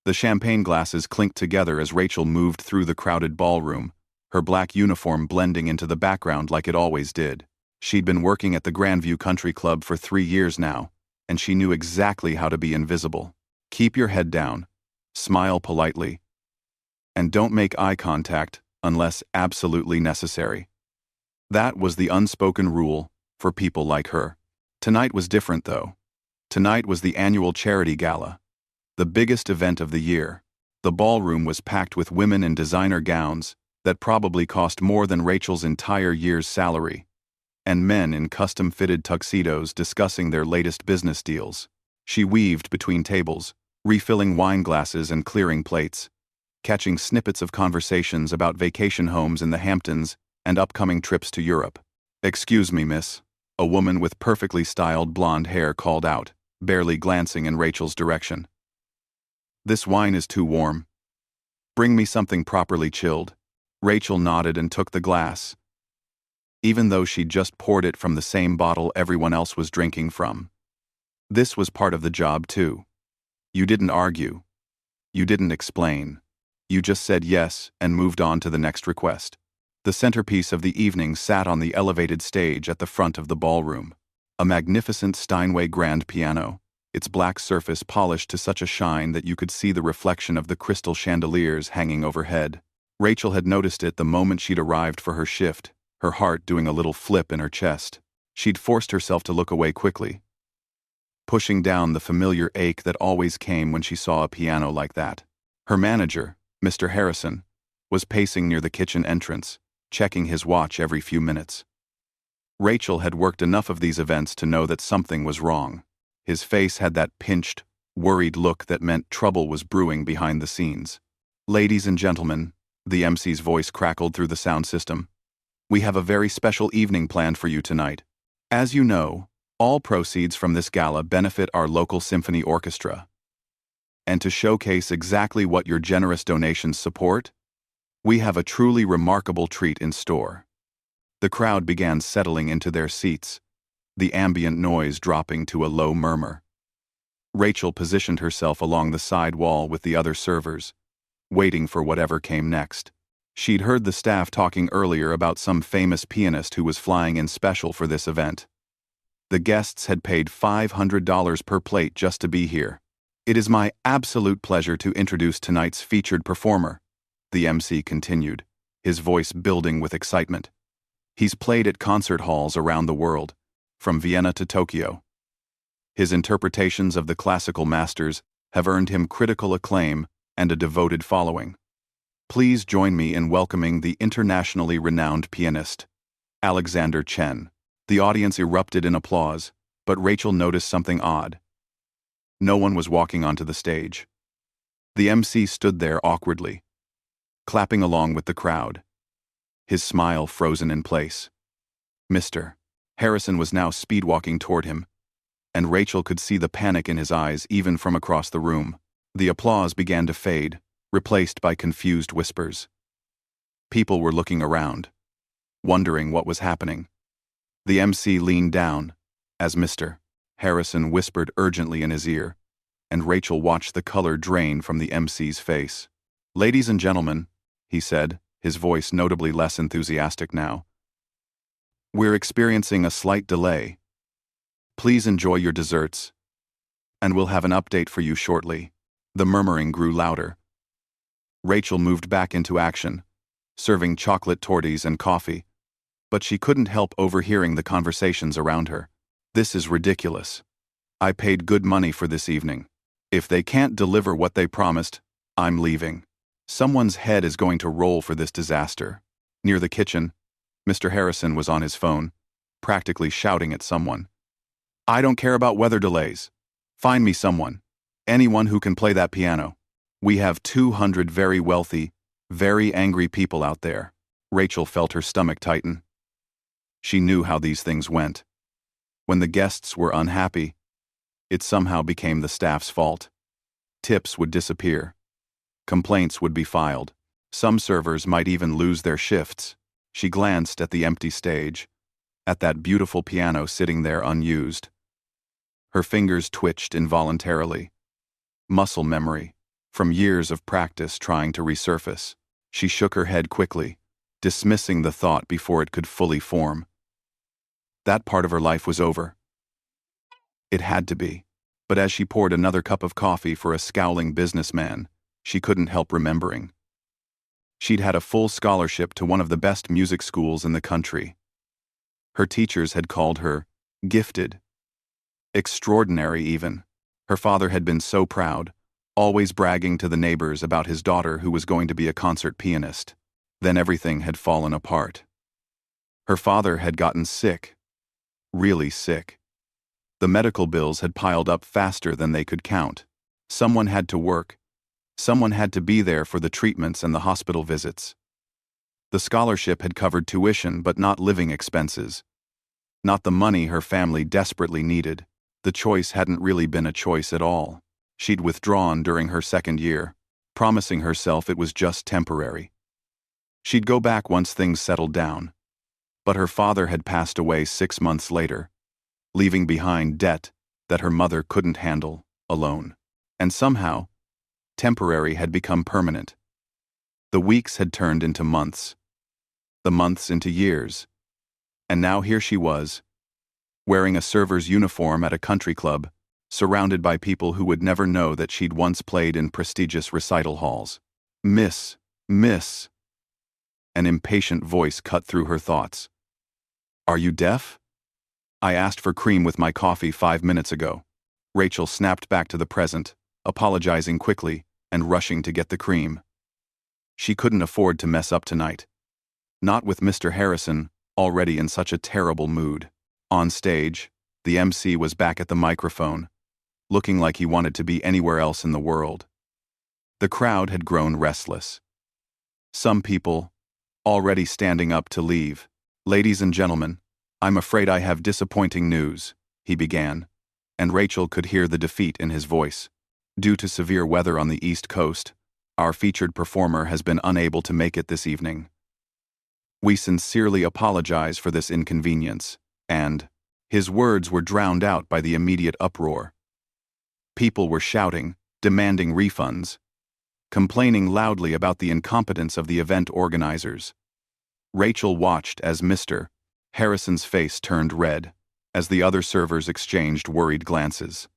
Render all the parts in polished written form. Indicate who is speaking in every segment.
Speaker 1: The champagne glasses clinked together as Rachel moved through the crowded ballroom, her black uniform blending into the background like it always did. She'd been working at the Grandview Country Club for 3 years now, and she knew exactly how to be invisible. Keep your head down, smile politely, and don't make eye contact unless absolutely necessary. That was the unspoken rule for people like her. Tonight was different, though. Tonight was the annual charity gala, the biggest event of the year. The ballroom was packed with women in designer gowns that probably cost more than Rachel's entire year's salary, and men in custom-fitted tuxedos discussing their latest business deals. She weaved between tables, refilling wine glasses and clearing plates, catching snippets of conversations about vacation homes in the Hamptons and upcoming trips to Europe. "Excuse me, miss," a woman with perfectly styled blonde hair called out, barely glancing in Rachel's direction. "This wine is too warm. Bring me something properly chilled." Rachel nodded and took the glass, even though she'd just poured it from the same bottle everyone else was drinking from. This was part of the job, too. You didn't argue. You didn't explain. You just said yes and moved on to the next request. The centerpiece of the evening sat on the elevated stage at the front of the ballroom. A magnificent Steinway grand piano, its black surface polished to such a shine that you could see the reflection of the crystal chandeliers hanging overhead. Rachel had noticed it the moment she'd arrived for her shift, her heart doing a little flip in her chest. She'd forced herself to look away quickly, pushing down the familiar ache that always came when she saw a piano like that. Her manager, Mr. Harrison, was pacing near the kitchen entrance, checking his watch every few minutes. Rachel had worked enough of these events to know that something was wrong. His face had that pinched, worried look that meant trouble was brewing behind the scenes. "Ladies and gentlemen," the MC's voice crackled through the sound system, "we have a very special evening planned for you tonight. As you know, all proceeds from this gala benefit our local symphony orchestra. And to showcase exactly what your generous donations support, we have a truly remarkable treat in store." The crowd began settling into their seats, the ambient noise dropping to a low murmur. Rachel positioned herself along the side wall with the other servers, waiting for whatever came next. She'd heard the staff talking earlier about some famous pianist who was flying in special for this event. The guests had paid $500 per plate just to be here. "It is my absolute pleasure to introduce tonight's featured performer," the MC continued, his voice building with excitement. "He's played at concert halls around the world, from Vienna to Tokyo. His interpretations of the classical masters have earned him critical acclaim and a devoted following. Please join me in welcoming the internationally renowned pianist, Alexander Chen." The audience erupted in applause, but Rachel noticed something odd. No one was walking onto the stage. The MC stood there awkwardly, clapping along with the crowd, his smile frozen in place. Mr. Harrison was now speed-walking toward him, and Rachel could see the panic in his eyes even from across the room. The applause began to fade, replaced by confused whispers. People were looking around, wondering what was happening. The MC leaned down as Mr. Harrison whispered urgently in his ear, and Rachel watched the color drain from the MC's face. "Ladies and gentlemen," he said, his voice notably less enthusiastic now, "we're experiencing a slight delay. Please enjoy your desserts, and we'll have an update for you shortly." The murmuring grew louder. Rachel moved back into action, serving chocolate torties and coffee, but she couldn't help overhearing the conversations around her. "This is ridiculous. I paid good money for this evening. If they can't deliver what they promised, I'm leaving. Someone's head is going to roll for this disaster." Near the kitchen, Mr. Harrison was on his phone, practically shouting at someone. "I don't care about weather delays. Find me someone. Anyone who can play that piano. We have 200 very wealthy, very angry people out there." Rachel felt her stomach tighten. She knew how these things went. When the guests were unhappy, it somehow became the staff's fault. Tips would disappear. Complaints would be filed. Some servers might even lose their shifts. She glanced at the empty stage, at that beautiful piano sitting there unused. Her fingers twitched involuntarily. Muscle memory, from years of practice trying to resurface. She shook her head quickly, dismissing the thought before it could fully form. That part of her life was over. It had to be. But as she poured another cup of coffee for a scowling businessman, she couldn't help remembering. She'd had a full scholarship to one of the best music schools in the country. Her teachers had called her gifted. Extraordinary, even. Her father had been so proud, always bragging to the neighbors about his daughter who was going to be a concert pianist. Then everything had fallen apart. Her father had gotten sick. Really sick. The medical bills had piled up faster than they could count. Someone had to work. Someone had to be there for the treatments and the hospital visits. The scholarship had covered tuition but not living expenses. Not the money her family desperately needed. The choice hadn't really been a choice at all. She'd withdrawn during her second year, promising herself it was just temporary. She'd go back once things settled down. But her father had passed away 6 months later, leaving behind debt that her mother couldn't handle alone. And somehow, temporary had become permanent. The weeks had turned into months, the months into years, and now here she was, wearing a server's uniform at a country club, surrounded by people who would never know that she'd once played in prestigious recital halls. Miss. An impatient voice cut through her thoughts. Are you deaf? I asked for cream with my coffee 5 minutes ago. Rachel snapped back to the present, apologizing quickly and rushing to get the cream. She couldn't afford to mess up tonight. Not with Mr. Harrison, already in such a terrible mood. On stage, the MC was back at the microphone, looking like he wanted to be anywhere else in the world. The crowd had grown restless. Some people, already standing up to leave. Ladies and gentlemen, I'm afraid I have disappointing news, he began, and Rachel could hear the defeat in his voice. Due to severe weather on the East Coast, our featured performer has been unable to make it this evening. We sincerely apologize for this inconvenience, and his words were drowned out by the immediate uproar. People were shouting, demanding refunds, complaining loudly about the incompetence of the event organizers. Rachel watched as Mr. Harrison's face turned red, as the other servers exchanged worried glances.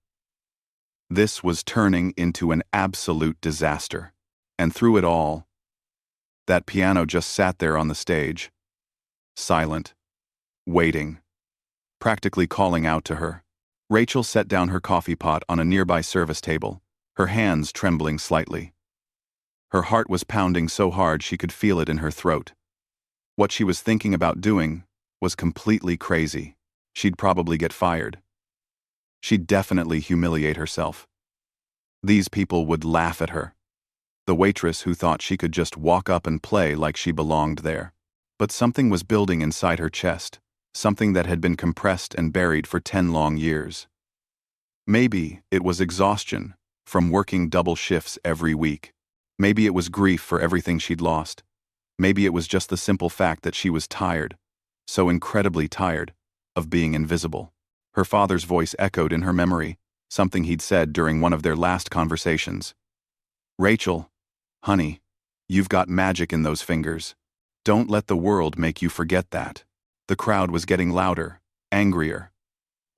Speaker 1: This was turning into an absolute disaster. And through it all, that piano just sat there on the stage, silent, waiting, practically calling out to her. Rachel set down her coffee pot on a nearby service table, her hands trembling slightly. Her heart was pounding so hard she could feel it in her throat. What she was thinking about doing was completely crazy. She'd probably get fired. She'd definitely humiliate herself. These people would laugh at her. The waitress who thought she could just walk up and play like she belonged there. But something was building inside her chest, something that had been compressed and buried for 10 long years. Maybe it was exhaustion from working double shifts every week. Maybe it was grief for everything she'd lost. Maybe it was just the simple fact that she was tired, so incredibly tired, of being invisible. Her father's voice echoed in her memory, something he'd said during one of their last conversations. Rachel, honey, you've got magic in those fingers. Don't let the world make you forget that. The crowd was getting louder, angrier.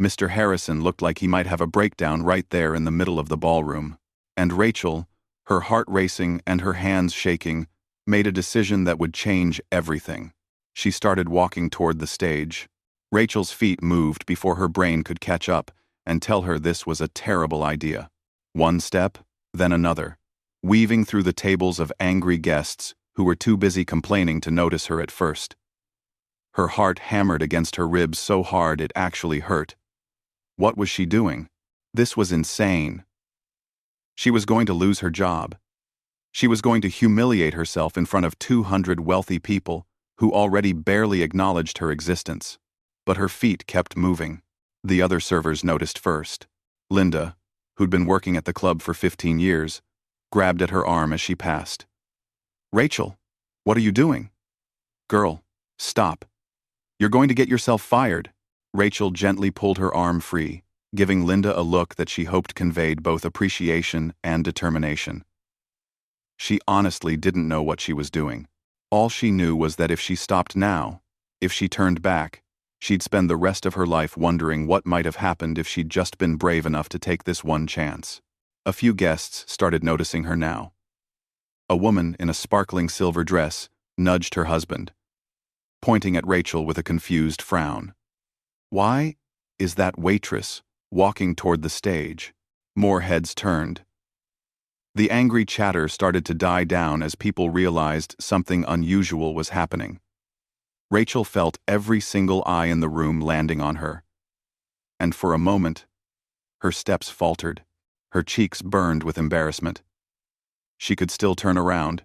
Speaker 1: Mr. Harrison looked like he might have a breakdown right there in the middle of the ballroom. And Rachel, her heart racing and her hands shaking, made a decision that would change everything. She started walking toward the stage. Rachel's feet moved before her brain could catch up and tell her this was a terrible idea. One step, then another, weaving through the tables of angry guests who were too busy complaining to notice her at first. Her heart hammered against her ribs so hard it actually hurt. What was she doing? This was insane. She was going to lose her job. She was going to humiliate herself in front of 200 wealthy people who already barely acknowledged her existence. But her feet kept moving. The other servers noticed first. Linda, who'd been working at the club for 15 years, grabbed at her arm as she passed. Rachel, what are you doing? Girl, stop. You're going to get yourself fired. Rachel gently pulled her arm free, giving Linda a look that she hoped conveyed both appreciation and determination. She honestly didn't know what she was doing. All she knew was that if she stopped now, if she turned back, she'd spend the rest of her life wondering what might have happened if she'd just been brave enough to take this one chance. A few guests started noticing her now. A woman in a sparkling silver dress nudged her husband, pointing at Rachel with a confused frown. Why is that waitress walking toward the stage? More heads turned. The angry chatter started to die down as people realized something unusual was happening. Rachel felt every single eye in the room landing on her. And for a moment, her steps faltered. Her cheeks burned with embarrassment. She could still turn around.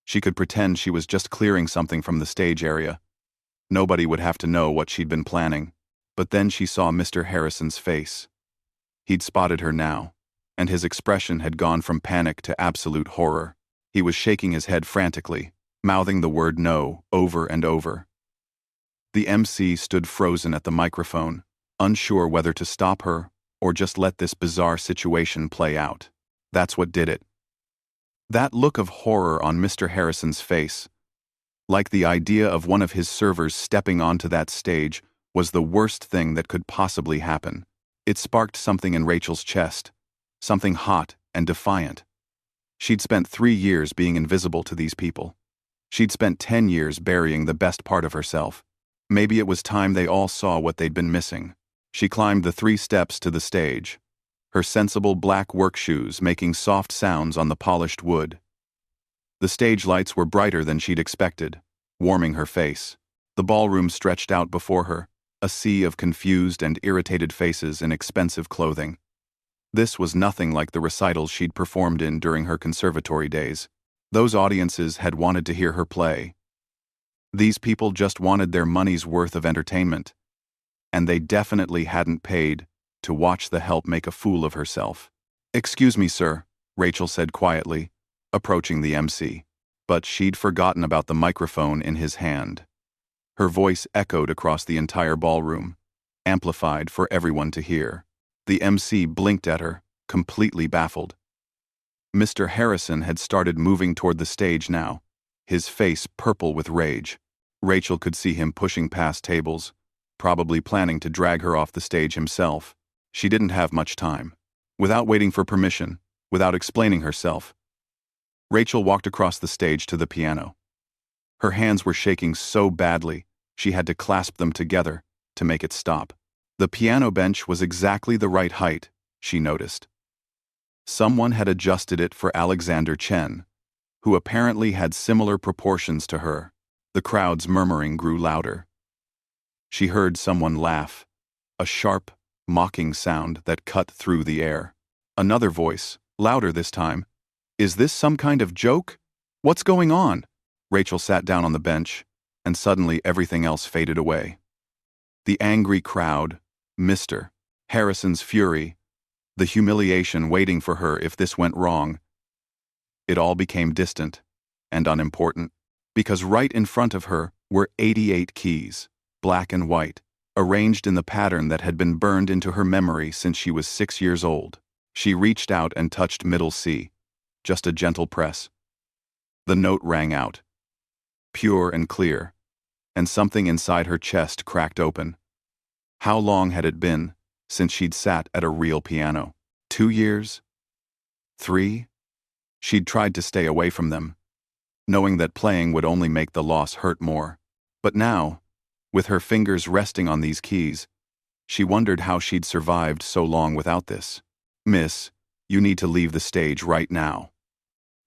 Speaker 1: She could pretend she was just clearing something from the stage area. Nobody would have to know what she'd been planning. But then she saw Mr. Harrison's face. He'd spotted her now, and his expression had gone from panic to absolute horror. He was shaking his head frantically, mouthing the word no over and over. The MC stood frozen at the microphone, unsure whether to stop her or just let this bizarre situation play out. That's what did it. That look of horror on Mr. Harrison's face, like the idea of one of his servers stepping onto that stage, was the worst thing that could possibly happen. It sparked something in Rachel's chest, something hot and defiant. She'd spent 3 years being invisible to these people. She'd spent 10 years burying the best part of herself. Maybe it was time they all saw what they'd been missing. She climbed the 3 steps to the stage, her sensible black work shoes making soft sounds on the polished wood. The stage lights were brighter than she'd expected, warming her face. The ballroom stretched out before her, a sea of confused and irritated faces in expensive clothing. This was nothing like the recitals she'd performed in during her conservatory days. Those audiences had wanted to hear her play. These people just wanted their money's worth of entertainment, and they definitely hadn't paid to watch the help make a fool of herself. "Excuse me, sir," Rachel said quietly, approaching the MC. But she'd forgotten about the microphone in his hand. Her voice echoed across the entire ballroom, amplified for everyone to hear. The MC blinked at her, completely baffled. Mr. Harrison had started moving toward the stage now, his face purple with rage. Rachel could see him pushing past tables, probably planning to drag her off the stage himself. She didn't have much time. Without waiting for permission, without explaining herself, Rachel walked across the stage to the piano. Her hands were shaking so badly, she had to clasp them together to make it stop. The piano bench was exactly the right height, she noticed. Someone had adjusted it for Alexander Chen, who apparently had similar proportions to her. The crowd's murmuring grew louder. She heard someone laugh, a sharp, mocking sound that cut through the air. Another voice, louder this time. "Is this some kind of joke? What's going on?" Rachel sat down on the bench, and suddenly everything else faded away. The angry crowd, Mr. Harrison's fury, the humiliation waiting for her if this went wrong. It all became distant and unimportant, because right in front of her were 88 keys, black and white, arranged in the pattern that had been burned into her memory since she was 6 years old. She reached out and touched middle C, just a gentle press. The note rang out, pure and clear, and something inside her chest cracked open. How long had it been since she'd sat at a real piano? 2 years? 3? She'd tried to stay away from them, knowing that playing would only make the loss hurt more. But now, with her fingers resting on these keys, she wondered how she'd survived so long without this. "Miss, you need to leave the stage right now."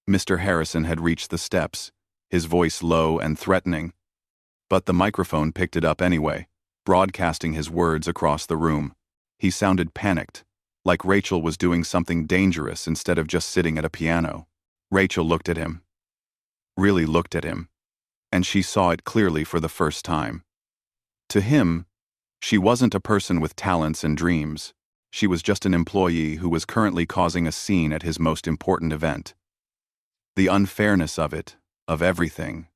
Speaker 1: Mr. Harrison had reached the steps, his voice low and threatening, but the microphone picked it up anyway, broadcasting his words across the room. He sounded panicked, like Rachel was doing something dangerous instead of just sitting at a piano. Rachel looked at him, really looked at him, and she saw it clearly for the first time. To him, she wasn't a person with talents and dreams. She was just an employee who was currently causing a scene at his most important event. The unfairness of it, of everything,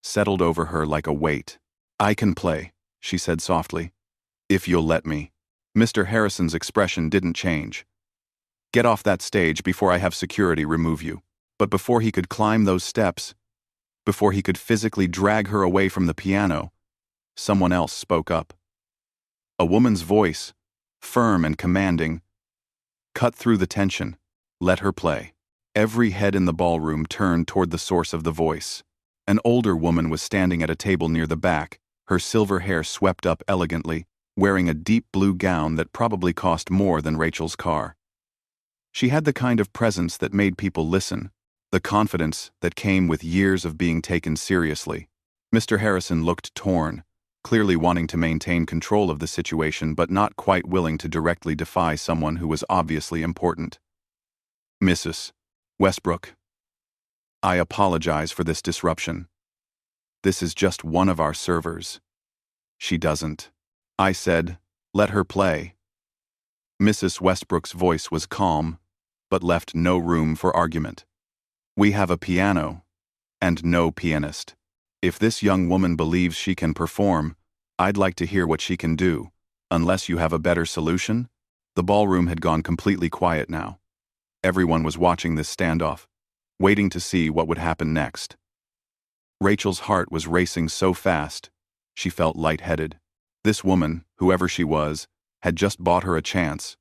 Speaker 1: settled over her like a weight. "I can play," she said softly, "if you'll let me." Mr. Harrison's expression didn't change. "Get off that stage before I have security remove you." But before he could climb those steps, before he could physically drag her away from the piano, someone else spoke up. A woman's voice, firm and commanding, cut through the tension. Let her play. Every head in the ballroom turned toward the source of the voice. An older woman was standing at a table near the back, her silver hair swept up elegantly, wearing a deep blue gown that probably cost more than Rachel's car. She had the kind of presence that made people listen, the confidence that came with years of being taken seriously. Mr. Harrison looked torn, clearly wanting to maintain control of the situation but not quite willing to directly defy someone who was obviously important. Mrs. Westbrook, I apologize for this disruption. This is just one of our servers. She doesn't. I said, let her play. Mrs. Westbrook's voice was calm, but left no room for argument. We have a piano, and no pianist. If this young woman believes she can perform, I'd like to hear what she can do, unless you have a better solution. The ballroom had gone completely quiet now. Everyone was watching this standoff, waiting to see what would happen next. Rachel's heart was racing so fast, she felt lightheaded. This woman, whoever she was, had just bought her a chance.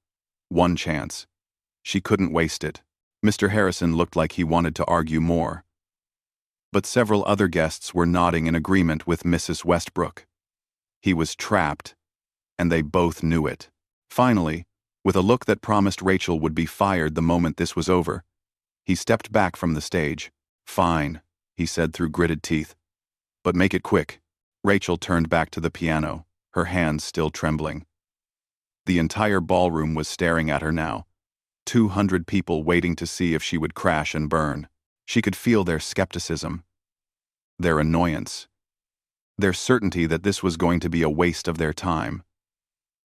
Speaker 1: One chance. She couldn't waste it. Mr. Harrison looked like he wanted to argue more. But several other guests were nodding in agreement with Mrs. Westbrook. He was trapped, and they both knew it. Finally, with a look that promised Rachel would be fired the moment this was over, he stepped back from the stage. Fine, he said through gritted teeth. But make it quick. Rachel turned back to the piano, her hands still trembling. The entire ballroom was staring at her now. 200 people waiting to see if she would crash and burn. She could feel their skepticism, their annoyance, their certainty that this was going to be a waste of their time.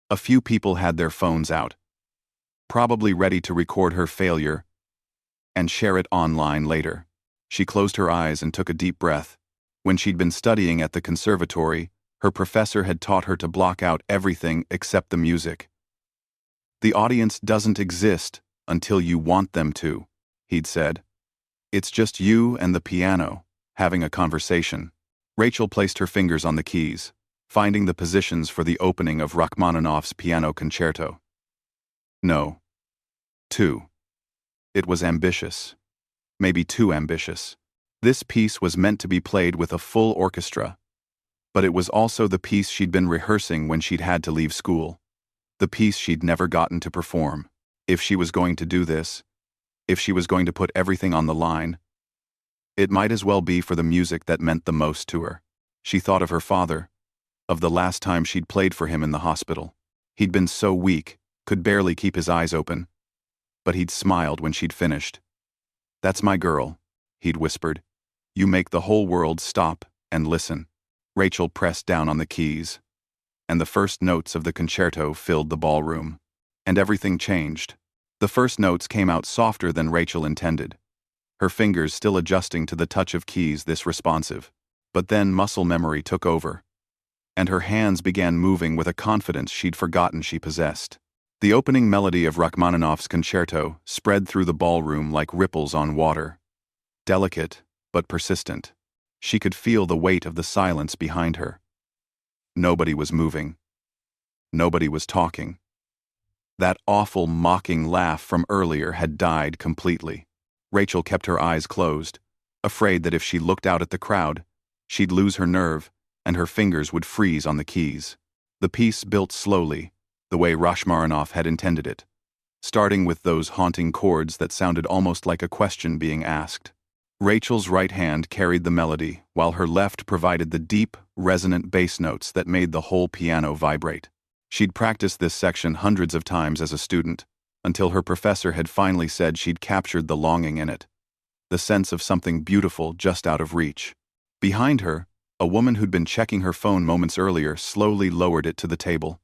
Speaker 1: A few people had their phones out, probably ready to record her failure and share it online later. She closed her eyes and took a deep breath. When she'd been studying at the conservatory, her professor had taught her to block out everything except the music. The audience doesn't exist until you want them to, he'd said. It's just you and the piano, having a conversation. Rachel placed her fingers on the keys, finding the positions for the opening of Rachmaninoff's piano concerto. No. 2. It was ambitious. Maybe too ambitious. This piece was meant to be played with a full orchestra, but it was also the piece she'd been rehearsing when she'd had to leave school. The piece she'd never gotten to perform. If she was going to do this, if she was going to put everything on the line, it might as well be for the music that meant the most to her. She thought of her father, of the last time she'd played for him in the hospital. He'd been so weak, could barely keep his eyes open. But he'd smiled when she'd finished. That's my girl, he'd whispered. You make the whole world stop and listen. Rachel pressed down on the keys, and the first notes of the concerto filled the ballroom. And everything changed. The first notes came out softer than Rachel intended, her fingers still adjusting to the touch of keys this responsive. But then muscle memory took over, and her hands began moving with a confidence she'd forgotten she possessed. The opening melody of Rachmaninoff's concerto spread through the ballroom like ripples on water. Delicate, but persistent. She could feel the weight of the silence behind her. Nobody was moving. Nobody was talking. That awful mocking laugh from earlier had died completely. Rachel kept her eyes closed, afraid that if she looked out at the crowd, she'd lose her nerve and her fingers would freeze on the keys. The piece built slowly, the way Rachmaninoff had intended it, starting with those haunting chords that sounded almost like a question being asked. Rachel's right hand carried the melody, while her left provided the deep, resonant bass notes that made the whole piano vibrate. She'd practiced this section hundreds of times as a student, until her professor had finally said she'd captured the longing in it, the sense of something beautiful just out of reach. Behind her, a woman who'd been checking her phone moments earlier slowly lowered it to the table.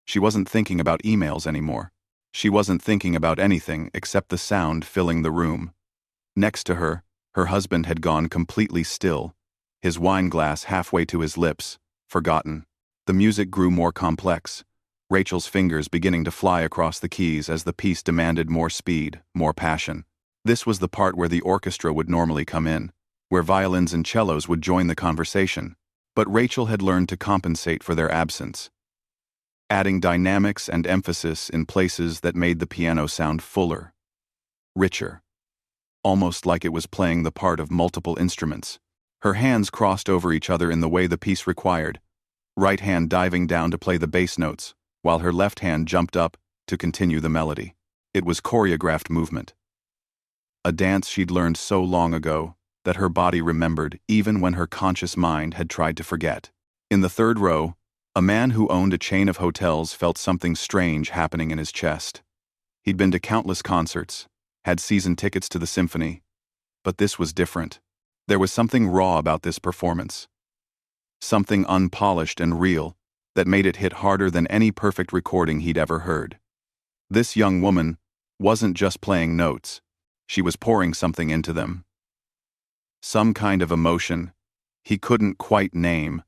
Speaker 1: She wasn't thinking about emails anymore. She wasn't thinking about anything except the sound filling the room. Next to her, her husband had gone completely still, his wine glass halfway to his lips, forgotten. The music grew more complex, Rachel's fingers beginning to fly across the keys as the piece demanded more speed, more passion. This was the part where the orchestra would normally come in, where violins and cellos would join the conversation, but Rachel had learned to compensate for their absence, adding dynamics and emphasis in places that made the piano sound fuller, richer, almost like it was playing the part of multiple instruments. Her hands crossed over each other in the way the piece required, right hand diving down to play the bass notes, while her left hand jumped up to continue the melody. It was choreographed movement. A dance she'd learned so long ago that her body remembered even when her conscious mind had tried to forget. In the third row, a man who owned a chain of hotels felt something strange happening in his chest. He'd been to countless concerts, had season tickets to the symphony, but this was different. There was something raw about this performance, something unpolished and real that made it hit harder than any perfect recording he'd ever heard. This young woman wasn't just playing notes, she was pouring something into them. Some kind of emotion he couldn't quite name,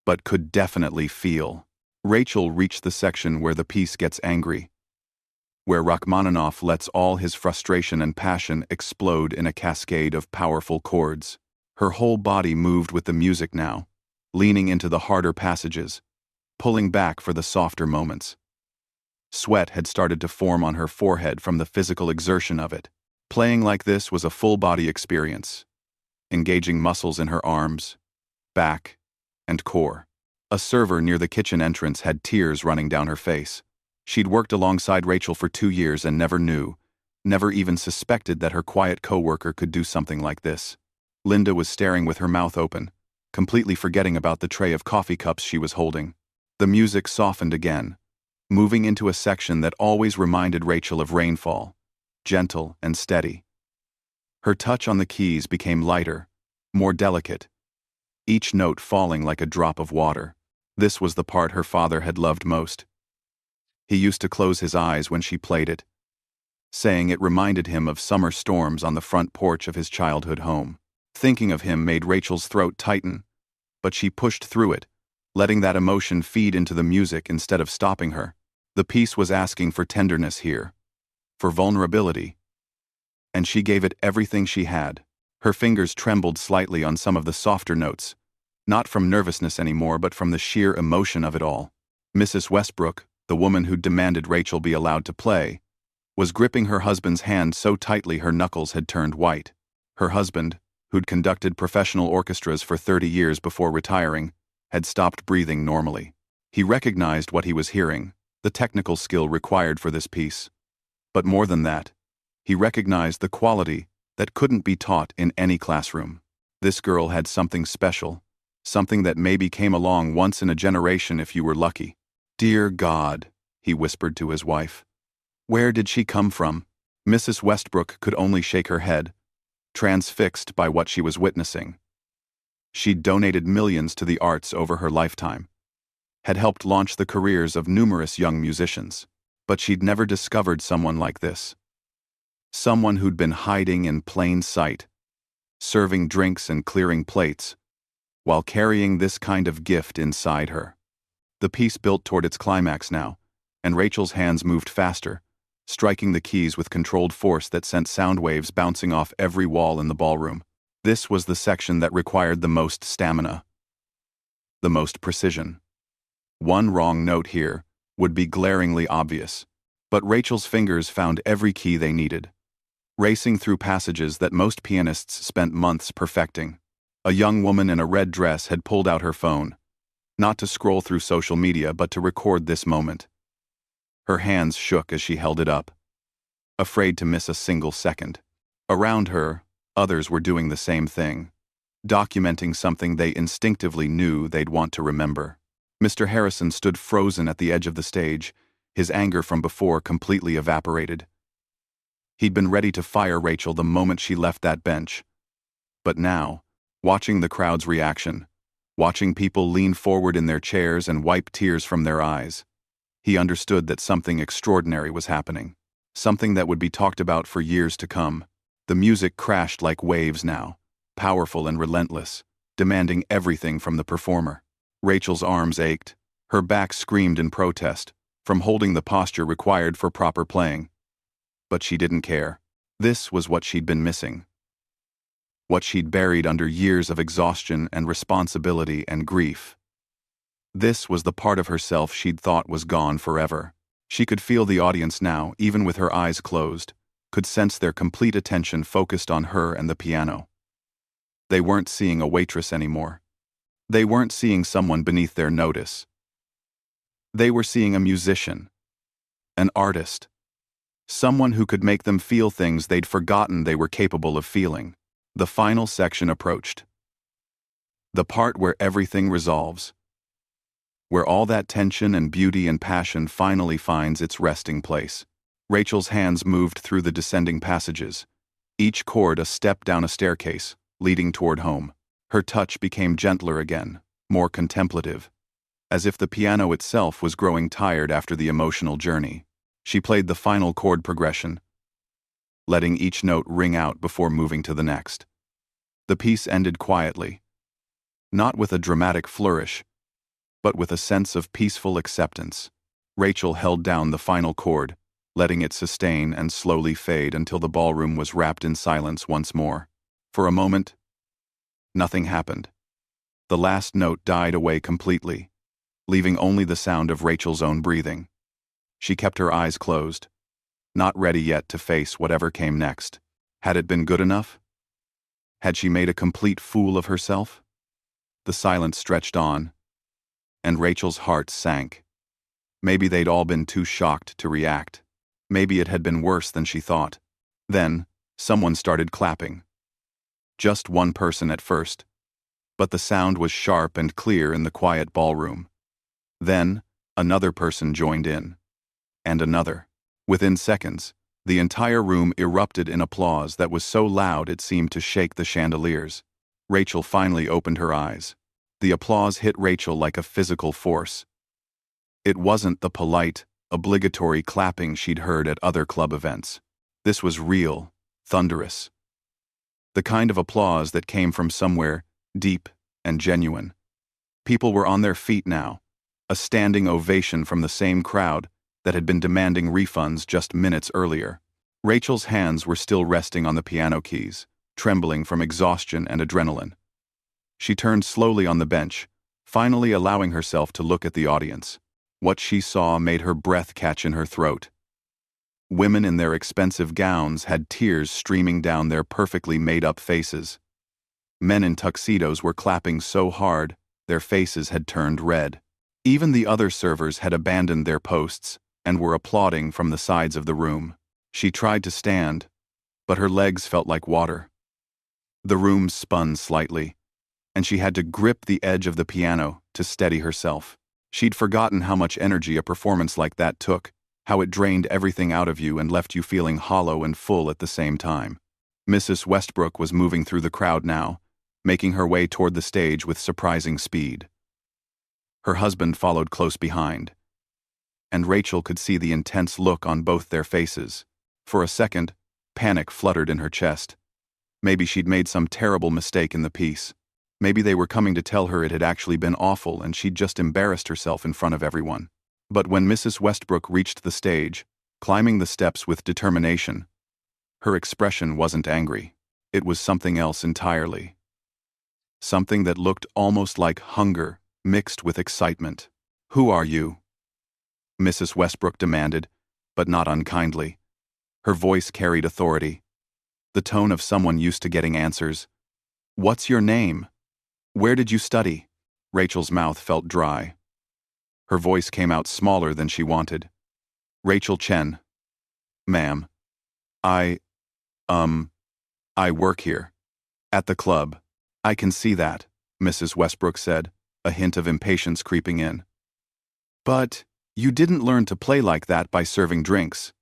Speaker 1: but could definitely feel. Rachel reached the section where the piece gets angry, where Rachmaninoff lets all his frustration and passion explode in a cascade of powerful chords. Her whole body moved with the music now, leaning into the harder passages, pulling back for the softer moments. Sweat had started to form on her forehead from the physical exertion of it. Playing like this was a full-body experience, engaging muscles in her arms, back, and core. A server near the kitchen entrance had tears running down her face. She'd worked alongside Rachel for 2 years and never even suspected that her quiet coworker could do something like this. Linda was staring with her mouth open, completely forgetting about the tray of coffee cups she was holding. The music softened again, moving into a section that always reminded Rachel of rainfall, gentle and steady. Her touch on the keys became lighter, more delicate, each note falling like a drop of water. This was the part her father had loved most. He used to close his eyes when she played it, saying it reminded him of summer storms on the front porch of his childhood home. Thinking of him made Rachel's throat tighten, but she pushed through it, letting that emotion feed into the music instead of stopping her. The piece was asking for tenderness here, for vulnerability, and she gave it everything she had. Her fingers trembled slightly on some of the softer notes, not from nervousness anymore but from the sheer emotion of it all. Mrs. Westbrook, the woman who demanded Rachel be allowed to play, was gripping her husband's hand so tightly her knuckles had turned white. Her husband, who'd conducted professional orchestras for 30 years before retiring, had stopped breathing normally. He recognized what he was hearing, the technical skill required for this piece. But more than that, he recognized the quality that couldn't be taught in any classroom. This girl had something special, something that maybe came along once in a generation if you were lucky. "Dear God," he whispered to his wife. Where did she come from? Mrs. Westbrook could only shake her head, transfixed by what she was witnessing. She'd donated millions to the arts over her lifetime, had helped launch the careers of numerous young musicians, but she'd never discovered someone like this. Someone who'd been hiding in plain sight, serving drinks and clearing plates, while carrying this kind of gift inside her. The piece built toward its climax now, and Rachel's hands moved faster, striking the keys with controlled force that sent sound waves bouncing off every wall in the ballroom. This was the section that required the most stamina, the most precision. One wrong note here would be glaringly obvious, but Rachel's fingers found every key they needed, racing through passages that most pianists spent months perfecting. A young woman in a red dress had pulled out her phone, not to scroll through social media but to record this moment. Her hands shook as she held it up, afraid to miss a single second. Around her, others were doing the same thing, documenting something they instinctively knew they'd want to remember. Mr. Harrison stood frozen at the edge of the stage, his anger from before completely evaporated. He'd been ready to fire Rachel the moment she left that bench. But now, watching the crowd's reaction, watching people lean forward in their chairs and wipe tears from their eyes, he understood that something extraordinary was happening, something that would be talked about for years to come. The music crashed like waves now, powerful and relentless, demanding everything from the performer. Rachel's arms ached, her back screamed in protest, from holding the posture required for proper playing. But she didn't care. This was what she'd been missing. What she'd buried under years of exhaustion and responsibility and grief. This was the part of herself she'd thought was gone forever. She could feel the audience now, even with her eyes closed, could sense their complete attention focused on her and the piano. They weren't seeing a waitress anymore. They weren't seeing someone beneath their notice. They were seeing a musician, an artist, someone who could make them feel things they'd forgotten they were capable of feeling. The final section approached. The part where everything resolves. Where all that tension and beauty and passion finally finds its resting place. Rachel's hands moved through the descending passages, each chord a step down a staircase, leading toward home. Her touch became gentler again, more contemplative, as if the piano itself was growing tired after the emotional journey. She played the final chord progression, letting each note ring out before moving to the next. The piece ended quietly, not with a dramatic flourish, but with a sense of peaceful acceptance. Rachel held down the final chord, letting it sustain and slowly fade until the ballroom was wrapped in silence once more. For a moment, nothing happened. The last note died away completely, leaving only the sound of Rachel's own breathing. She kept her eyes closed, not ready yet to face whatever came next. Had it been good enough? Had she made a complete fool of herself? The silence stretched on, and Rachel's heart sank. Maybe they'd all been too shocked to react. Maybe it had been worse than she thought. Then, someone started clapping. Just one person at first, but the sound was sharp and clear in the quiet ballroom. Then, another person joined in. And another. Within seconds, the entire room erupted in applause that was so loud it seemed to shake the chandeliers. Rachel finally opened her eyes. The applause hit Rachel like a physical force. It wasn't the polite, obligatory clapping she'd heard at other club events. This was real, thunderous. The kind of applause that came from somewhere deep and genuine. People were on their feet now, a standing ovation from the same crowd that had been demanding refunds just minutes earlier. Rachel's hands were still resting on the piano keys, trembling from exhaustion and adrenaline. She turned slowly on the bench, finally allowing herself to look at the audience. What she saw made her breath catch in her throat. Women in their expensive gowns had tears streaming down their perfectly made-up faces. Men in tuxedos were clapping so hard, their faces had turned red. Even the other servers had abandoned their posts and were applauding from the sides of the room. She tried to stand, but her legs felt like water. The room spun slightly, and she had to grip the edge of the piano to steady herself. She'd forgotten how much energy a performance like that took, how it drained everything out of you and left you feeling hollow and full at the same time. Mrs. Westbrook was moving through the crowd now, making her way toward the stage with surprising speed. Her husband followed close behind, and Rachel could see the intense look on both their faces. For a second, panic fluttered in her chest. Maybe she'd made some terrible mistake in the piece. Maybe they were coming to tell her it had actually been awful and she'd just embarrassed herself in front of everyone. But when Mrs. Westbrook reached the stage, climbing the steps with determination, her expression wasn't angry. It was something else entirely. Something that looked almost like hunger mixed with excitement. "Who are you?" Mrs. Westbrook demanded, but not unkindly. Her voice carried authority, the tone of someone used to getting answers. "What's your name? Where did you study?" Rachel's mouth felt dry. Her voice came out smaller than she wanted. "Rachel Chen. Ma'am. I work here. At the club." "I can see that," Mrs. Westbrook said, a hint of impatience creeping in. "But you didn't learn to play like that by serving drinks.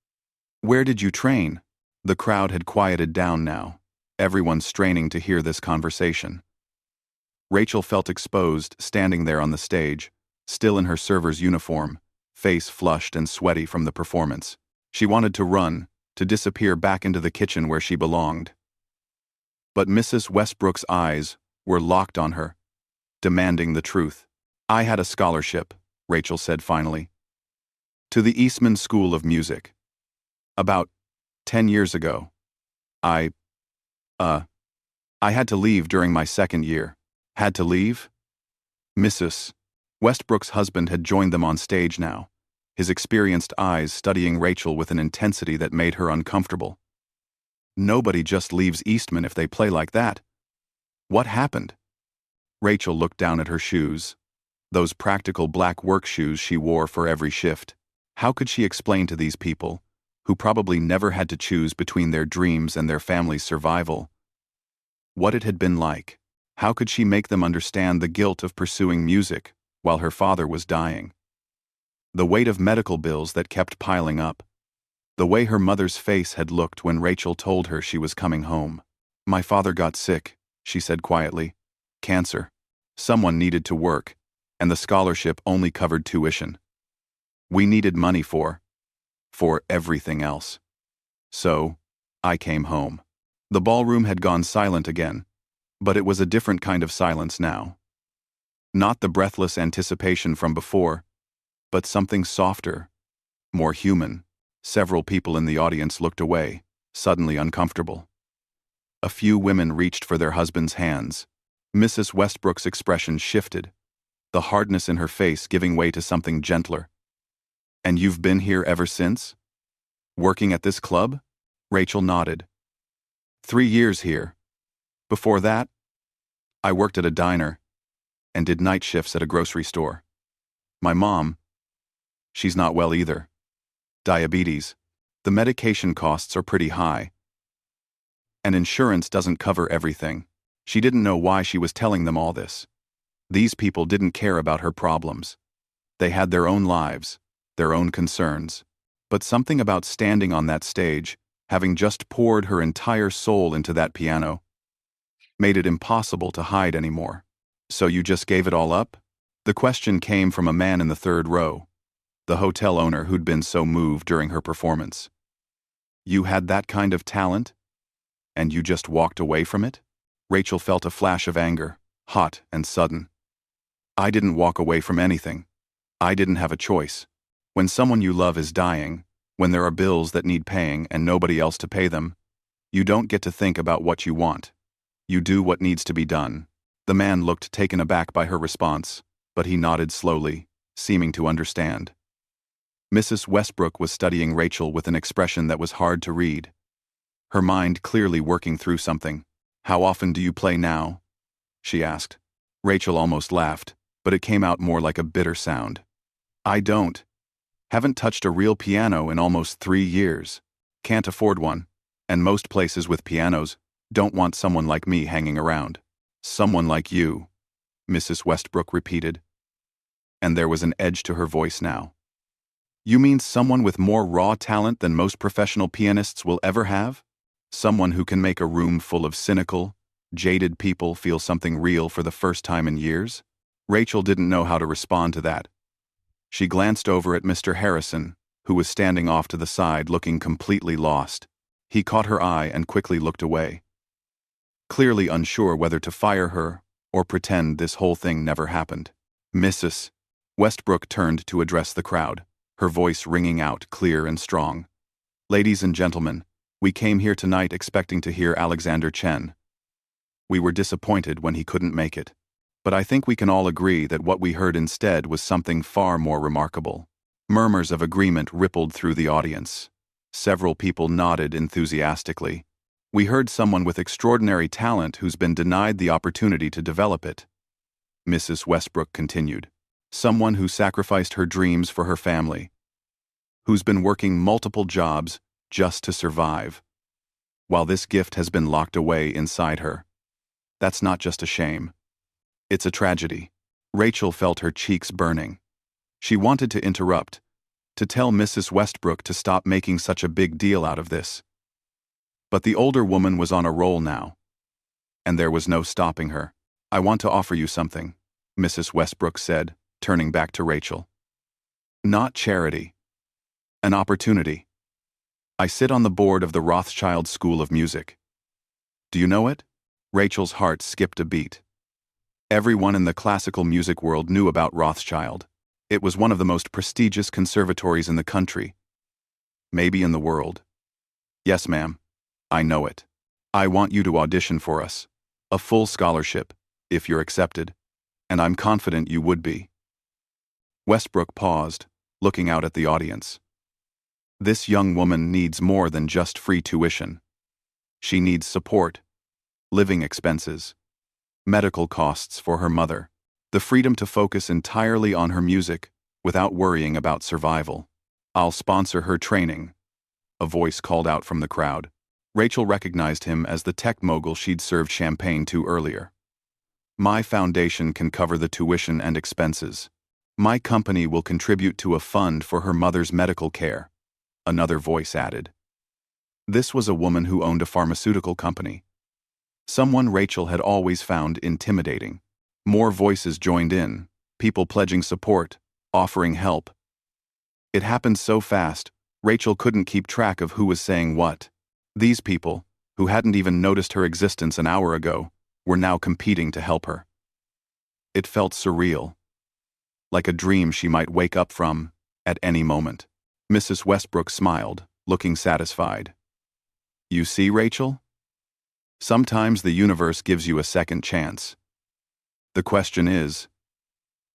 Speaker 1: Where did you train?" The crowd had quieted down now, everyone straining to hear this conversation. Rachel felt exposed, standing there on the stage, still in her server's uniform, face flushed and sweaty from the performance. She wanted to run, to disappear back into the kitchen where she belonged. But Mrs. Westbrook's eyes were locked on her, demanding the truth. "I had a scholarship," Rachel said finally, "to the Eastman School of Music. About 10 years ago. I, uh, I had to leave during my second year. Had to leave? Mrs. Westbrook's husband had joined them on stage now, his experienced eyes studying Rachel with an intensity that made her uncomfortable. Nobody just leaves Eastman if they play like that. What happened? Rachel looked down at her shoes, those practical black work shoes she wore for every shift. How could she explain to these people, who probably never had to choose between their dreams and their family's survival, what it had been like? How could she make them understand the guilt of pursuing music while her father was dying? The weight of medical bills that kept piling up. The way her mother's face had looked when Rachel told her she was coming home. My father got sick, she said quietly. Cancer. Someone needed to work, and the scholarship only covered tuition. We needed money for everything else. So, I came home. The ballroom had gone silent again, but it was a different kind of silence now. Not the breathless anticipation from before, but something softer, more human. Several people in the audience looked away, suddenly uncomfortable. A few women reached for their husbands' hands. Mrs. Westbrook's expression shifted, the hardness in her face giving way to something gentler. And you've been here ever since? Working at this club? Rachel nodded. 3 years here. Before that, I worked at a diner and did night shifts at a grocery store. My mom, she's not well either. Diabetes. The medication costs are pretty high. And insurance doesn't cover everything. She didn't know why she was telling them all this. These people didn't care about her problems. They had their own lives, their own concerns. But something about standing on that stage, having just poured her entire soul into that piano, made it impossible to hide anymore. So you just gave it all up? The question came from a man in the third row, the hotel owner who'd been so moved during her performance. You had that kind of talent? And you just walked away from it? Rachel felt a flash of anger, hot and sudden. I didn't walk away from anything. I didn't have a choice. When someone you love is dying, when there are bills that need paying and nobody else to pay them, you don't get to think about what you want. You do what needs to be done. The man looked taken aback by her response, but he nodded slowly, seeming to understand. Mrs. Westbrook was studying Rachel with an expression that was hard to read. Her mind clearly working through something. How often do you play now? She asked. Rachel almost laughed, but it came out more like a bitter sound. I don't. Haven't touched a real piano in almost 3 years. Can't afford one. And most places with pianos don't want someone like me hanging around. Someone like you, Mrs. Westbrook repeated. And there was an edge to her voice now. You mean someone with more raw talent than most professional pianists will ever have? Someone who can make a room full of cynical, jaded people feel something real for the first time in years? Rachel didn't know how to respond to that. She glanced over at Mr. Harrison, who was standing off to the side looking completely lost. He caught her eye and quickly looked away, clearly unsure whether to fire her or pretend this whole thing never happened. Mrs. Westbrook turned to address the crowd, her voice ringing out clear and strong. Ladies and gentlemen, we came here tonight expecting to hear Alexander Chen. We were disappointed when he couldn't make it, but I think we can all agree that what we heard instead was something far more remarkable. Murmurs of agreement rippled through the audience. Several people nodded enthusiastically. We heard someone with extraordinary talent who's been denied the opportunity to develop it. Mrs. Westbrook continued. Someone who sacrificed her dreams for her family, who's been working multiple jobs just to survive, while this gift has been locked away inside her. That's not just a shame. It's a tragedy. Rachel felt her cheeks burning. She wanted to interrupt, to tell Mrs. Westbrook to stop making such a big deal out of this. But the older woman was on a roll now, and there was no stopping her. I want to offer you something, Mrs. Westbrook said, turning back to Rachel. Not charity. An opportunity. I sit on the board of the Rothschild School of Music. Do you know it? Rachel's heart skipped a beat. Everyone in the classical music world knew about Rothschild. It was one of the most prestigious conservatories in the country. Maybe in the world. Yes, ma'am. I know it. I want you to audition for us. A full scholarship, if you're accepted, and I'm confident you would be." Westbrook paused, looking out at the audience. This young woman needs more than just free tuition. She needs support, living expenses, medical costs for her mother, the freedom to focus entirely on her music without worrying about survival. "I'll sponsor her training," a voice called out from the crowd. Rachel recognized him as the tech mogul she'd served champagne to earlier. "My foundation can cover the tuition and expenses. My company will contribute to a fund for her mother's medical care," another voice added. This was a woman who owned a pharmaceutical company. Someone Rachel had always found intimidating. More voices joined in, people pledging support, offering help. It happened so fast, Rachel couldn't keep track of who was saying what. These people, who hadn't even noticed her existence an hour ago, were now competing to help her. It felt surreal, like a dream she might wake up from at any moment. Mrs. Westbrook smiled, looking satisfied. "You see, Rachel? Sometimes the universe gives you a second chance. The question is,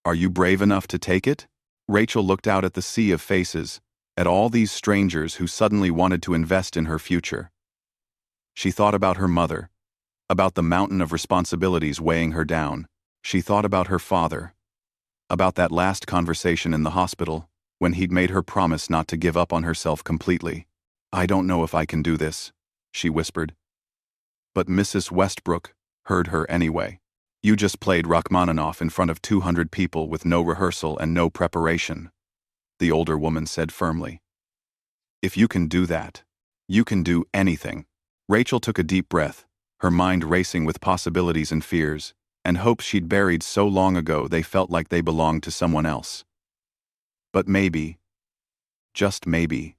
Speaker 1: are you brave enough to take it?" Rachel looked out at the sea of faces, at all these strangers who suddenly wanted to invest in her future. She thought about her mother, about the mountain of responsibilities weighing her down. She thought about her father, about that last conversation in the hospital, when he'd made her promise not to give up on herself completely. "I don't know if I can do this," she whispered. But Mrs. Westbrook heard her anyway. "You just played Rachmaninoff in front of 200 people with no rehearsal and no preparation," the older woman said firmly. "If you can do that, you can do anything." Rachel took a deep breath, her mind racing with possibilities and fears, and hopes she'd buried so long ago they felt like they belonged to someone else. But maybe, just maybe,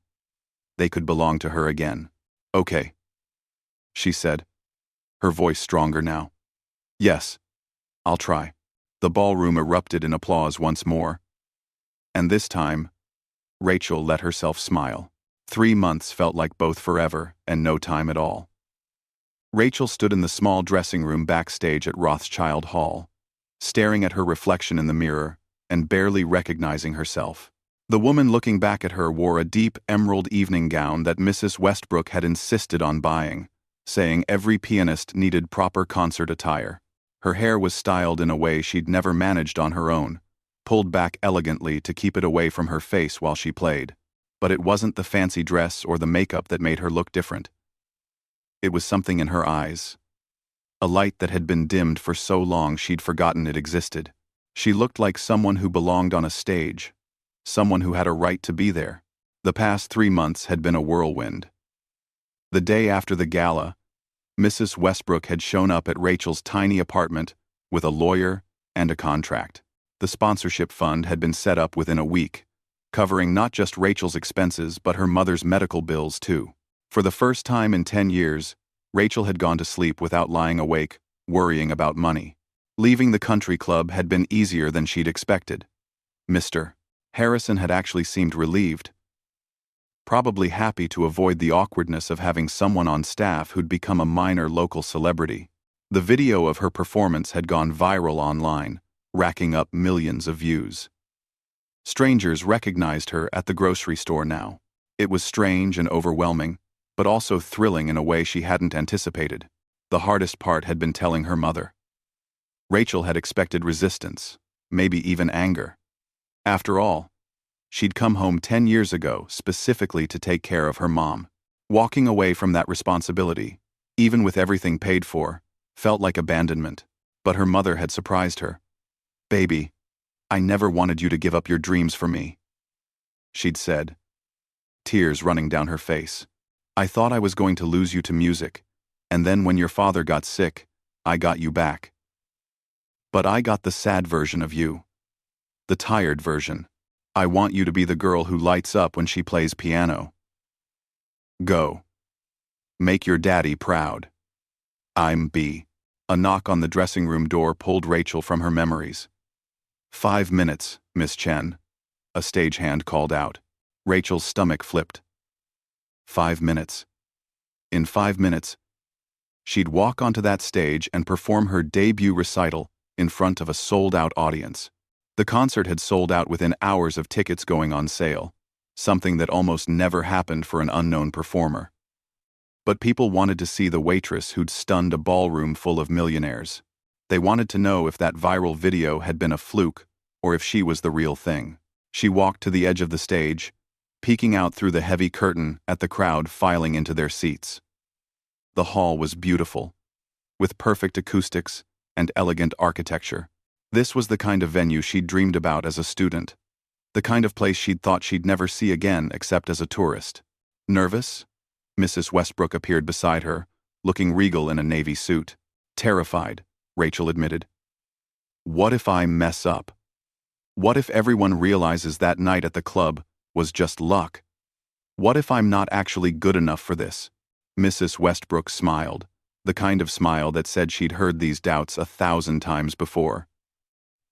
Speaker 1: they could belong to her again. "Okay," she said, her voice stronger now. "Yes, I'll try." The ballroom erupted in applause once more. And this time, Rachel let herself smile. 3 months felt like both forever and no time at all. Rachel stood in the small dressing room backstage at Rothschild Hall, staring at her reflection in the mirror and barely recognizing herself. The woman looking back at her wore a deep emerald evening gown that Mrs. Westbrook had insisted on buying, saying every pianist needed proper concert attire. Her hair was styled in a way she'd never managed on her own, pulled back elegantly to keep it away from her face while she played. But it wasn't the fancy dress or the makeup that made her look different. It was something in her eyes, a light that had been dimmed for so long she'd forgotten it existed. She looked like someone who belonged on a stage, someone who had a right to be there. The past 3 months had been a whirlwind. The day after the gala, Mrs. Westbrook had shown up at Rachel's tiny apartment with a lawyer and a contract. The sponsorship fund had been set up within a week, covering not just Rachel's expenses but her mother's medical bills too. For the first time in 10 years, Rachel had gone to sleep without lying awake, worrying about money. Leaving the country club had been easier than she'd expected. Mr. Harrison had actually seemed relieved, probably happy to avoid the awkwardness of having someone on staff who'd become a minor local celebrity. The video of her performance had gone viral online, racking up millions of views. Strangers recognized her at the grocery store now. It was strange and overwhelming, but also thrilling in a way she hadn't anticipated. The hardest part had been telling her mother. Rachel had expected resistance, maybe even anger. After all, she'd come home 10 years ago specifically to take care of her mom. Walking away from that responsibility, even with everything paid for, felt like abandonment. But her mother had surprised her. "Baby, I never wanted you to give up your dreams for me," she'd said, tears running down her face. "I thought I was going to lose you to music, and then when your father got sick, I got you back. But I got the sad version of you. The tired version. I want you to be the girl who lights up when she plays piano. Go. Make your daddy proud. I'm B." A knock on the dressing room door pulled Rachel from her memories. "5 minutes, Miss Chen," a stagehand called out. Rachel's stomach flipped. 5 minutes. In 5 minutes, She'd walk onto that stage and perform her debut recital in front of a sold-out audience. The concert had sold out within hours of tickets going on sale, something that almost never happened for an unknown performer. But people wanted to see the waitress who'd stunned a ballroom full of millionaires. They wanted to know if that viral video had been a fluke or if she was the real thing. She walked to the edge of the stage, peeking out through the heavy curtain at the crowd filing into their seats. The hall was beautiful, with perfect acoustics and elegant architecture. This was the kind of venue she'd dreamed about as a student, the kind of place she'd thought she'd never see again except as a tourist. Nervous? Mrs. Westbrook appeared beside her, looking regal in a navy suit. Terrified, Rachel admitted. What if I mess up? What if everyone realizes that night at the club was just luck? What if I'm not actually good enough for this? Mrs. Westbrook smiled, the kind of smile that said she'd heard these doubts 1,000 times before.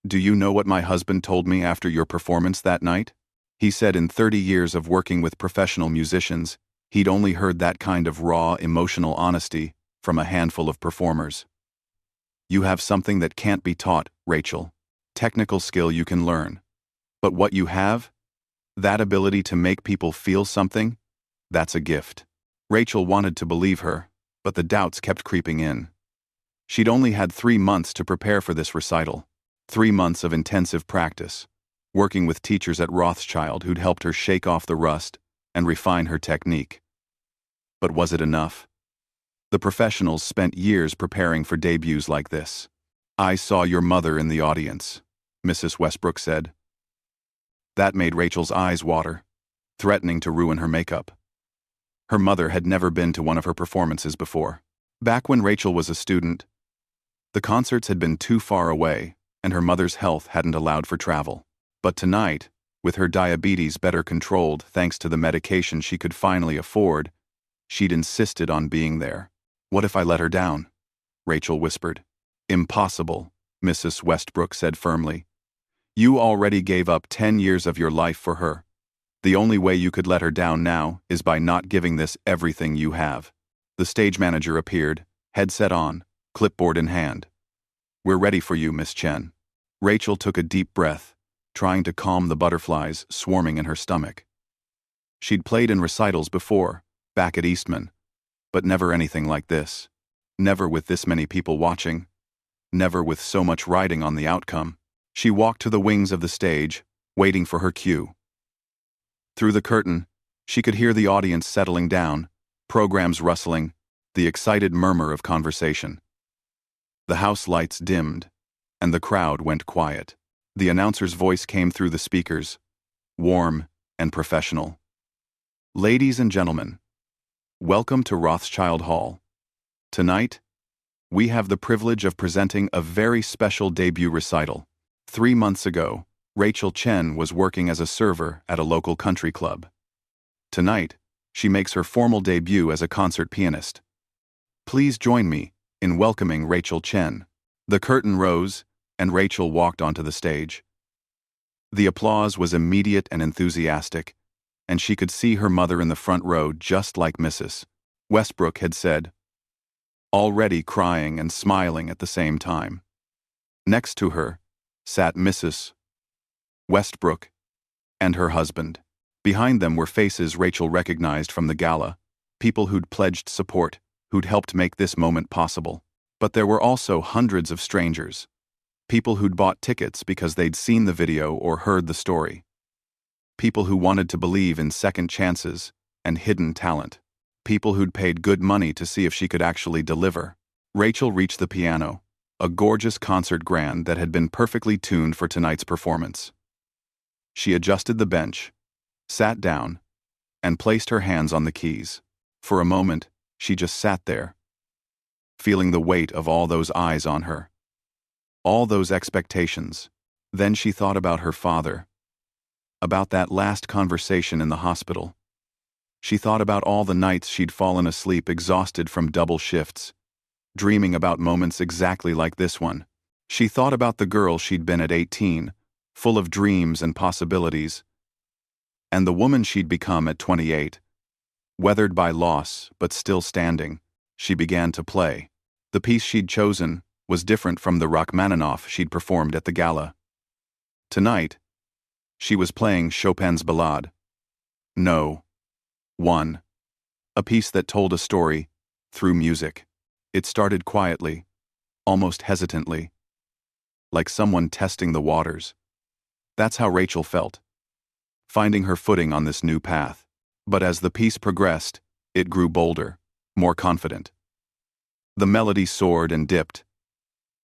Speaker 1: Do you know what my husband told me after your performance that night? He said in 30 years of working with professional musicians, he'd only heard that kind of raw, emotional honesty from a handful of performers. You have something that can't be taught, Rachel. Technical skill you can learn. But what you have? That ability to make people feel something? That's a gift. Rachel wanted to believe her, but the doubts kept creeping in. She'd only had 3 months to prepare for this recital. 3 months of intensive practice, working with teachers at Rothschild who'd helped her shake off the rust and refine her technique. But was it enough? The professionals spent years preparing for debuts like this. I saw your mother in the audience, Mrs. Westbrook said. That made Rachel's eyes water, threatening to ruin her makeup. Her mother had never been to one of her performances before. Back when Rachel was a student, the concerts had been too far away, and her mother's health hadn't allowed for travel. But tonight, with her diabetes better controlled thanks to the medication she could finally afford, she'd insisted on being there. What if I let her down? Rachel whispered. Impossible, Mrs. Westbrook said firmly. You already gave up 10 years of your life for her. The only way you could let her down now is by not giving this everything you have. The stage manager appeared, headset on, clipboard in hand. We're ready for you, Miss Chen. Rachel took a deep breath, trying to calm the butterflies swarming in her stomach. She'd played in recitals before, back at Eastman, but never anything like this. Never with this many people watching. Never with so much riding on the outcome. She walked to the wings of the stage, waiting for her cue. Through the curtain, she could hear the audience settling down, programs rustling, the excited murmur of conversation. The house lights dimmed, and the crowd went quiet. The announcer's voice came through the speakers, warm and professional. Ladies and gentlemen, welcome to Rothschild Hall. Tonight, we have the privilege of presenting a very special debut recital. 3 months ago, Rachel Chen was working as a server at a local country club. Tonight, she makes her formal debut as a concert pianist. Please join me in welcoming Rachel Chen. The curtain rose, and Rachel walked onto the stage. The applause was immediate and enthusiastic, and she could see her mother in the front row just like Mrs. Westbrook had said, already crying and smiling at the same time. Next to her sat Mrs. Westbrook and her husband. Behind them were faces Rachel recognized from the gala, people who'd pledged support, who'd helped make this moment possible. But there were also hundreds of strangers, people who'd bought tickets because they'd seen the video or heard the story, people who wanted to believe in second chances and hidden talent, people who'd paid good money to see if she could actually deliver. Rachel reached the piano, a gorgeous concert grand that had been perfectly tuned for tonight's performance. She adjusted the bench, sat down, and placed her hands on the keys. For a moment, she just sat there, feeling the weight of all those eyes on her, all those expectations. Then she thought about her father, about that last conversation in the hospital. She thought about all the nights she'd fallen asleep exhausted from double shifts, dreaming about moments exactly like this one. She thought about the girl she'd been at 18, full of dreams and possibilities, and the woman she'd become at 28, weathered by loss but still standing. She began to play. The piece she'd chosen was different from the Rachmaninoff she'd performed at the gala. Tonight, she was playing Chopin's Ballade. No. 1. A piece that told a story through music. It started quietly, almost hesitantly, like someone testing the waters. That's how Rachel felt, finding her footing on this new path. But as the piece progressed, it grew bolder, more confident. The melody soared and dipped,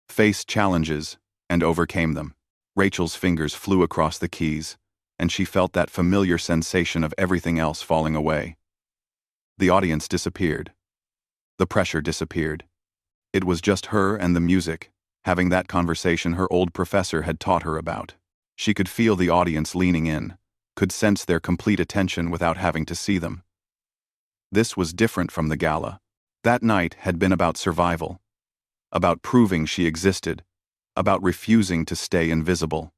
Speaker 1: faced challenges, and overcame them. Rachel's fingers flew across the keys, and she felt that familiar sensation of everything else falling away. The audience disappeared. The pressure disappeared. It was just her and the music, having that conversation her old professor had taught her about. She could feel the audience leaning in, could sense their complete attention without having to see them. This was different from the gala. That night had been about survival, about proving she existed, about refusing to stay invisible.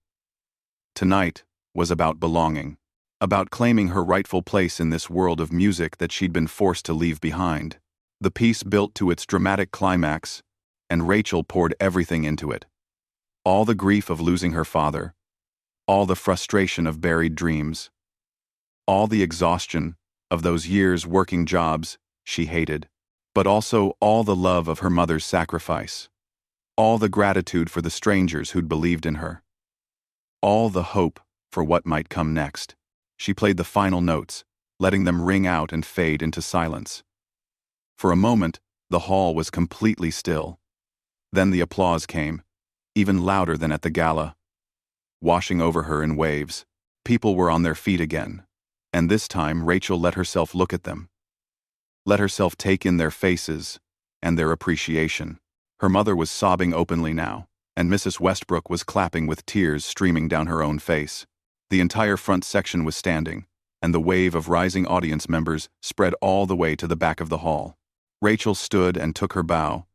Speaker 1: Tonight was about belonging, about claiming her rightful place in this world of music that she'd been forced to leave behind. The piece built to its dramatic climax, and Rachel poured everything into it. All the grief of losing her father, all the frustration of buried dreams, all the exhaustion of those years working jobs she hated, but also all the love of her mother's sacrifice, all the gratitude for the strangers who'd believed in her, all the hope for what might come next. She played the final notes, letting them ring out and fade into silence. For a moment, the hall was completely still. Then the applause came, even louder than at the gala, washing over her in waves. People were on their feet again, and this time Rachel let herself look at them. Let herself take in their faces and their appreciation. Her mother was sobbing openly now, and Mrs. Westbrook was clapping with tears streaming down her own face. The entire front section was standing, and the wave of rising audience members spread all the way to the back of the hall. Rachel stood and took her bow,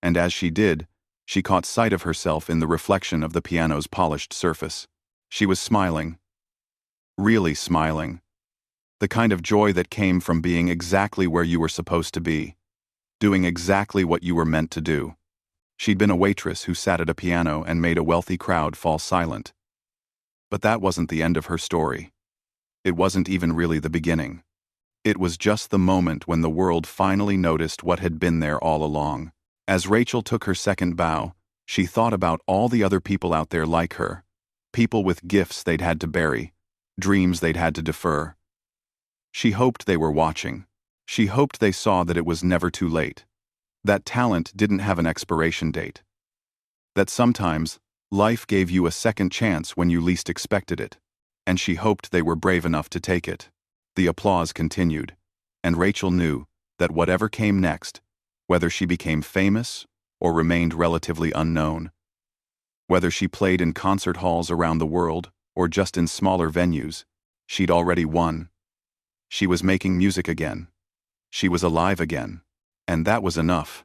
Speaker 1: and as she did, she caught sight of herself in the reflection of the piano's polished surface. She was smiling. Really smiling. The kind of joy that came from being exactly where you were supposed to be, doing exactly what you were meant to do. She'd been a waitress who sat at a piano and made a wealthy crowd fall silent. But that wasn't the end of her story. It wasn't even really the beginning. It was just the moment when the world finally noticed what had been there all along. As Rachel took her second bow, she thought about all the other people out there like her, people with gifts they'd had to bury, dreams they'd had to defer. She hoped they were watching. She hoped they saw that it was never too late, that talent didn't have an expiration date, that sometimes life gave you a second chance when you least expected it, and she hoped they were brave enough to take it. The applause continued, and Rachel knew that whatever came next, whether she became famous or remained relatively unknown, whether she played in concert halls around the world or just in smaller venues, she'd already won. She was making music again. She was alive again, and that was enough.